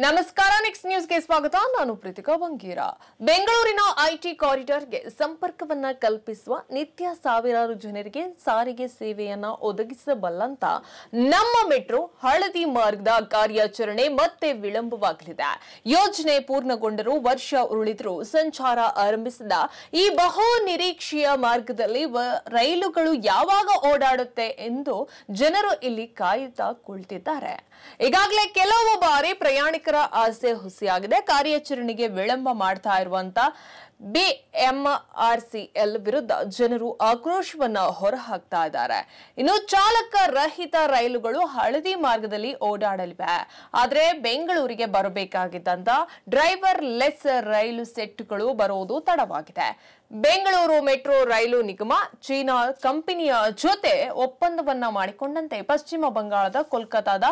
ನಮಸ್ಕಾರ, ನೆಕ್ಸ್ಟ್ ನ್ಯೂಸ್ಗೆ ಸ್ವಾಗತ. ನಾನು ಪ್ರೀತಿಕಾ ಬಂಗೀರ. ಬೆಂಗಳೂರಿನ ಐಟಿ ಕಾರಿಡಾರ್ಗೆ ಸಂಪರ್ಕವನ್ನ ಕಲ್ಪಿಸುವ ನಿತ್ಯ ಸಾವಿರಾರು ಜನರಿಗೆ ಸಾರಿಗೆ ಸೇವೆಯನ್ನ ಒದಗಿಸಬಲ್ಲಂತ ನಮ್ಮ ಮೆಟ್ರೋ ಹಳದಿ ಮಾರ್ಗದ ಕಾರ್ಯಾಚರಣೆ ಮತ್ತೆ ವಿಳಂಬವಾಗಲಿದೆ. ಯೋಜನೆ ಪೂರ್ಣಗೊಂಡರೂ ವರ್ಷ ಉರುಳಿದ್ರೂ ಸಂಚಾರ ಆರಂಭಿಸಿದ ಈ ಬಹು ನಿರೀಕ್ಷೆಯ ಮಾರ್ಗದಲ್ಲಿ ರೈಲುಗಳು ಯಾವಾಗ ಓಡಾಡುತ್ತೆ ಎಂದು ಜನರು ಇಲ್ಲಿ ಕಾಯುತ್ತಾ ಕುಳಿತಿದ್ದಾರೆ. ಈಗಾಗಲೇ ಕೆಲವು ಬಾರಿ ಪ್ರಯಾಣಿಕರ ಆಸೆ ಹುಸಿಯಾಗಿದೆ. ಕಾರ್ಯಾಚರಣೆಗೆ ವಿಳಂಬ ಮಾಡ್ತಾ ಇರುವಂತ BMRCL ವಿರುದ್ಧ ಜನರು ಆಕ್ರೋಶವನ್ನ ಹೊರಹಾಕ್ತಾ ಇದ್ದಾರೆ. ಇನ್ನು ಚಾಲಕ ರಹಿತ ರೈಲುಗಳು ಹಳದಿ ಮಾರ್ಗದಲ್ಲಿ ಓಡಾಡಲಿವೆ. ಆದರೆ ಬೆಂಗಳೂರಿಗೆ ಬರಬೇಕಾಗಿದ್ದಂತ ಡ್ರೈವರ್ ಲೆಸ್ ರೈಲು ಸೆಟ್ಗಳು ಬರುವುದು ತಡವಾಗಿದೆ. ಬೆಂಗಳೂರು ಮೆಟ್ರೋ ರೈಲು ನಿಗಮ ಚೀನಾ ಕಂಪನಿಯ ಜೊತೆ ಒಪ್ಪಂದವನ್ನ ಮಾಡಿಕೊಂಡಂತೆ ಪಶ್ಚಿಮ ಬಂಗಾಳದ ಕೋಲ್ಕತಾದ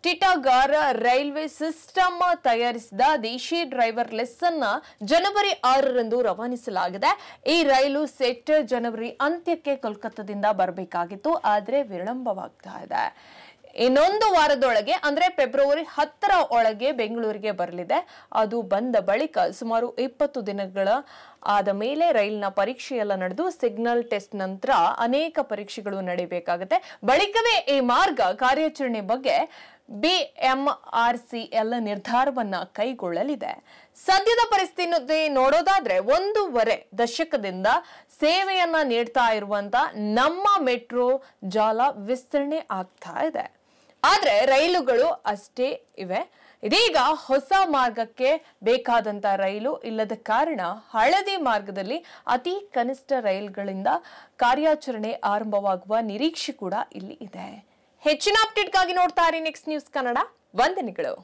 ಟಿಟಾಗಾರ್ ರೈಲ್ವೆ ಸಿಸ್ಟಮ್ ತಯಾರಿಸಿದ ದೇಶಿ ಡ್ರೈವರ್ ಲೆಸ್ ಅನ್ನ ಜನವರಿ 6ರಂದು ರವಾನಿಸಲಾಗಿದೆ. ಈ ರೈಲು ಸೆಟ್ ಜನವರಿ ಅಂತ್ಯಕ್ಕೆ ಕೋಲ್ಕತ್ತಾದಿಂದ ಬರಬೇಕಾಗಿತ್ತು, ಆದರೆ ವಿಳಂಬವಾಗ್ತಾ ಇದೆ. ಇನ್ನೊಂದು ವಾರದೊಳಗೆ ಅಂದ್ರೆ ಫೆಬ್ರವರಿ 10ರ ಒಳಗೆ ಬೆಂಗಳೂರಿಗೆ ಬರಲಿದೆ. ಅದು ಬಂದ ಬಳಿಕ ಸುಮಾರು 20 ದಿನಗಳ ಆದ ಮೇಲೆ ರೈಲಿನ ಪರೀಕ್ಷೆಯೆಲ್ಲ ನಡೆದು ಸಿಗ್ನಲ್ ಟೆಸ್ಟ್ ನಂತರ ಅನೇಕ ಪರೀಕ್ಷೆಗಳು ನಡೆಯಬೇಕಾಗುತ್ತೆ. ಬಳಿಕವೇ ಈ ಮಾರ್ಗ ಕಾರ್ಯಾಚರಣೆ ಬಗ್ಗೆ BMRCL ನಿರ್ಧಾರವನ್ನ ಕೈಗೊಳ್ಳಲಿದೆ. ಸದ್ಯದ ಪರಿಸ್ಥಿತಿ ನೋಡೋದಾದ್ರೆ 1.5 ದಶಕದಿಂದ ಸೇವೆಯನ್ನ ನೀಡ್ತಾ ಇರುವಂತ ನಮ್ಮ ಮೆಟ್ರೋ ಜಾಲ ವಿಸ್ತರಣೆ ಆಗ್ತಾ ಇದೆ. ಆದ್ರೆ ರೈಲುಗಳು ಅಷ್ಟೇ ಇವೆ. ಇದೀಗ ಹೊಸ ಮಾರ್ಗಕ್ಕೆ ಬೇಕಾದಂತ ರೈಲು ಇಲ್ಲದ ಕಾರಣ ಹಳದಿ ಮಾರ್ಗದಲ್ಲಿ ಅತಿ ಕನಿಷ್ಠ ರೈಲುಗಳಿಂದ ಕಾರ್ಯಾಚರಣೆ ಆರಂಭವಾಗುವ ನಿರೀಕ್ಷೆ ಕೂಡ ಇಲ್ಲಿ ಇದೆ. ಹೆಚ್ಚಿನ ಅಪ್ಡೇಟ್ಗಾಗಿ ನೋಡ್ತಾ ಇರಿ ನೆಕ್ಸ್ಟ್ ನ್ಯೂಸ್ ಕನ್ನಡ. ವಂದನೆಗಳು.